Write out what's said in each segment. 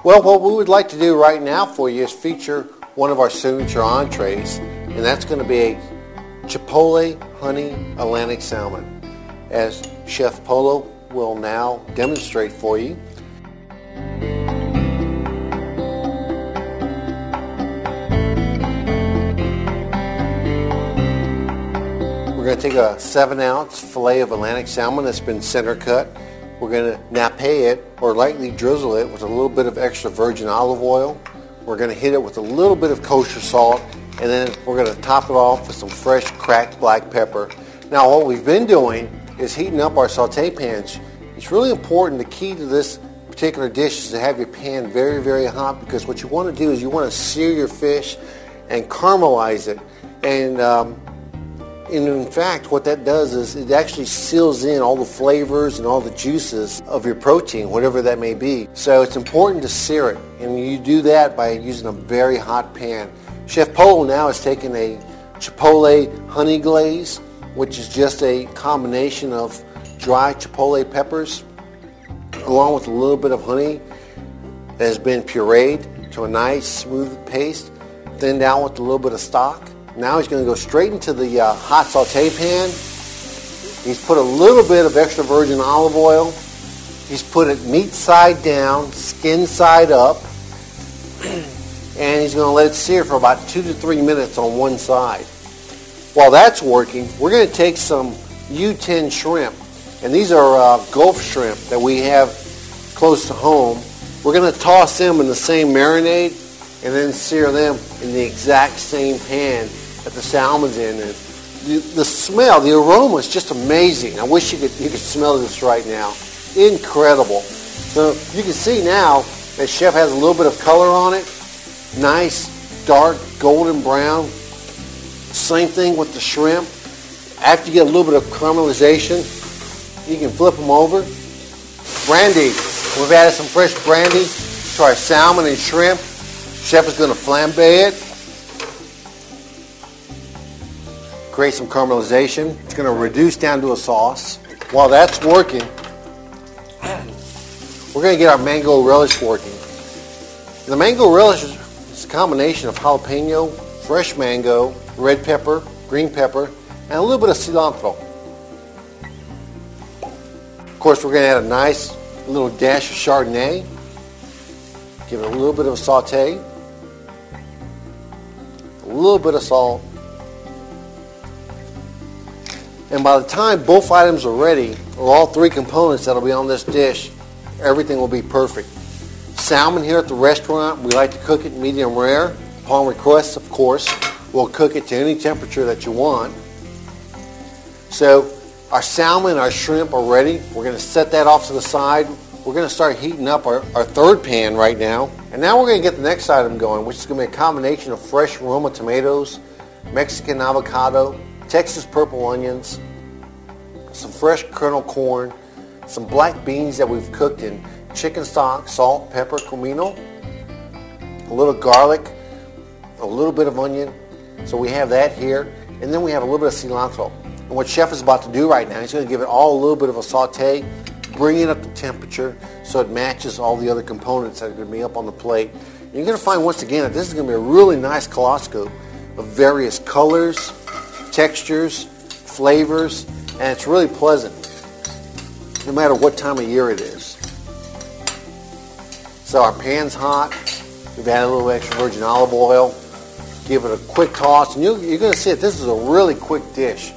Well, what we would like to do right now for you is feature one of our signature entrees, and that's going to be a Chipotle honey Atlantic salmon, as Chef Polo will now demonstrate for you. We're going to take a 7-ounce fillet of Atlantic salmon that's been center cut. We're going to nappe it or lightly drizzle it with a little bit of extra virgin olive oil. We're going to hit it with a little bit of kosher salt, and then we're going to top it off with some fresh cracked black pepper. Now what we've been doing is heating up our saute pans. It's really important, the key to this particular dish is to have your pan very, very hot, because what you want to do is you want to sear your fish and caramelize it. And in fact, what that does is it actually seals in all the flavors and all the juices of your protein, whatever that may be. So it's important to sear it, and you do that by using a very hot pan. Chef Polo now has taken a Chipotle honey glaze, which is just a combination of dry Chipotle peppers along with a little bit of honey that has been pureed to a nice smooth paste, thinned out with a little bit of stock. Now he's going to go straight into the hot saute pan. He's put a little bit of extra virgin olive oil. He's put it meat side down, skin side up, and he's going to let it sear for about 2 to 3 minutes on one side. While that's working, we're going to take some U10 shrimp, and these are Gulf shrimp that we have close to home. We're going to toss them in the same marinade and then sear them in the exact same pan that the salmon's in. And the smell, the aroma is just amazing. I wish you could smell this right now. Incredible. So you can see now that Chef has a little bit of color on it. Nice, dark, golden brown. Same thing with the shrimp. After you get a little bit of caramelization, you can flip them over. Brandy. We've added some fresh brandy to our salmon and shrimp. Chef is going to flambe it. Create some caramelization. It's going to reduce down to a sauce. While that's working, we're going to get our mango relish working. The mango relish is a combination of jalapeno, fresh mango, red pepper, green pepper, and a little bit of cilantro. Of course, we're going to add a nice little dash of Chardonnay. Give it a little bit of a saute. A little bit of salt. And by the time both items are ready, or all three components that'll be on this dish, everything will be perfect. Salmon here at the restaurant, we like to cook it medium rare. Upon request, of course, we'll cook it to any temperature that you want. So our salmon and our shrimp are ready. We're going to set that off to the side. We're going to start heating up our third pan right now. And now we're going to get the next item going, which is going to be a combination of fresh Roma tomatoes, Mexican avocado, Texas purple onions, some fresh kernel corn, some black beans that we've cooked in chicken stock, salt, pepper, comino, a little garlic, a little bit of onion. So we have that here. And then we have a little bit of cilantro. And what Chef is about to do right now, he's going to give it all a little bit of a saute, bring it up to temperature so it matches all the other components that are going to be up on the plate. And you're going to find once again that this is going to be a really nice kaleidoscope of various colors, textures, flavors, and it's really pleasant no matter what time of year it is. So our pan's hot. We've added a little extra virgin olive oil. Give it a quick toss, and you're going to see that this is a really quick dish.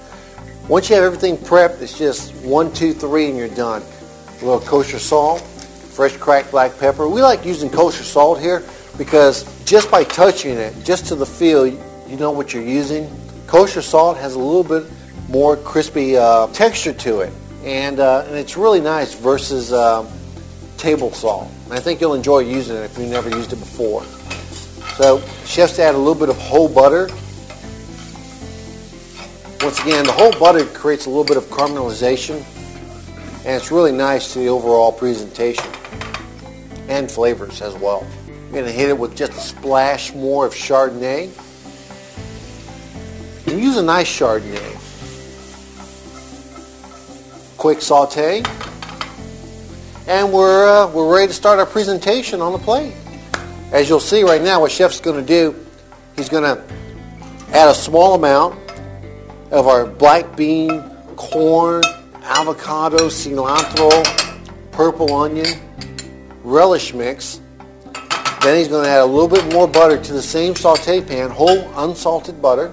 Once you have everything prepped, it's just 1, 2, 3, and you're done. A little kosher salt, fresh cracked black pepper. We like using kosher salt here because just by touching it, just to the feel, you know what you're using. Kosher salt has a little bit more crispy texture to it, and it's really nice versus table salt. And I think you'll enjoy using it if you've never used it before. So Chef's add a little bit of whole butter. Once again, the whole butter creates a little bit of caramelization, and it's really nice to the overall presentation and flavors as well. I'm going to hit it with just a splash more of Chardonnay. And use a nice Chardonnay. Quick saute. and we're ready to start our presentation on the plate. As you'll see right now, what Chef's going to do, he's going to add a small amount of our black bean, corn, avocado, cilantro, purple onion, relish mix. Then he's going to add a little bit more butter to the same saute pan, whole unsalted butter.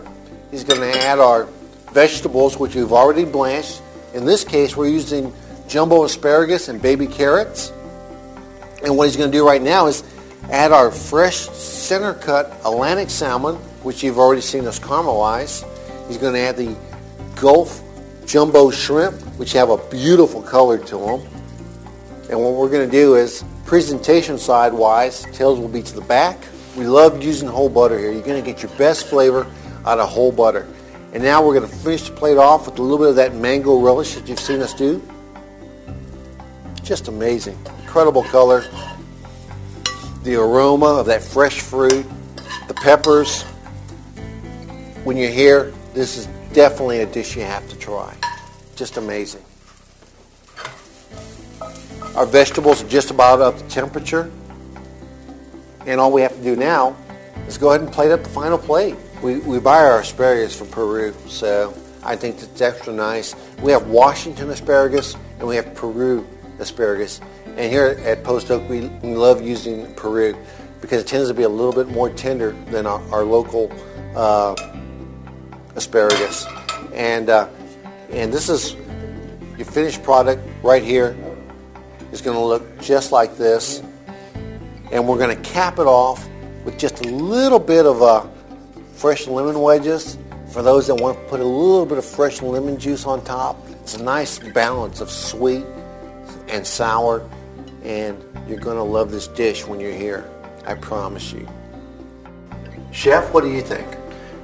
He's going to add our vegetables, which we've already blanched. In this case, we're using jumbo asparagus and baby carrots. And what he's going to do right now is add our fresh center cut Atlantic salmon, which you've already seen us caramelize. He's going to add the Gulf jumbo shrimp, which have a beautiful color to them. And what we're going to do is, presentation side wise, tails will be to the back. We love using whole butter here. You're going to get your best flavor out of whole butter. And now we're going to finish the plate off with a little bit of that mango relish that you've seen us do. Just amazing. Incredible color. The aroma of that fresh fruit, the peppers. When you're here, this is definitely a dish you have to try. Just amazing. Our vegetables are just about up to temperature. And all we have to do now is go ahead and plate up the final plate. We buy our asparagus from Peru, so I think that's extra nice. We have Washington asparagus and we have Peru asparagus. And here at Post Oak, we love using Peru because it tends to be a little bit more tender than our local asparagus. And this is your finished product right here. It's going to look just like this. And we're going to cap it off with just a little bit of fresh lemon wedges. For those that want to put a little bit of fresh lemon juice on top, it's a nice balance of sweet and sour. And you're going to love this dish when you're here. I promise you. Chef, what do you think?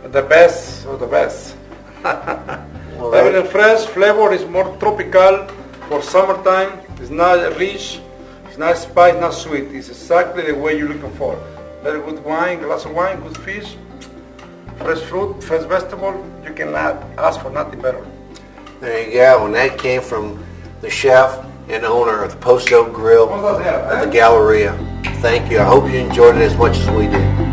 The best of the best. Well, Everything fresh, flavor is more tropical for summertime. It's not rich, it's not spicy, not sweet. It's exactly the way you're looking for. Very good wine, glass of wine, good fish, fresh fruit, fresh vegetable. You cannot ask for nothing better. There you go. And that came from the chef and owner of the Post Oak Grill at the Galleria. Thank you. I hope you enjoyed it as much as we did.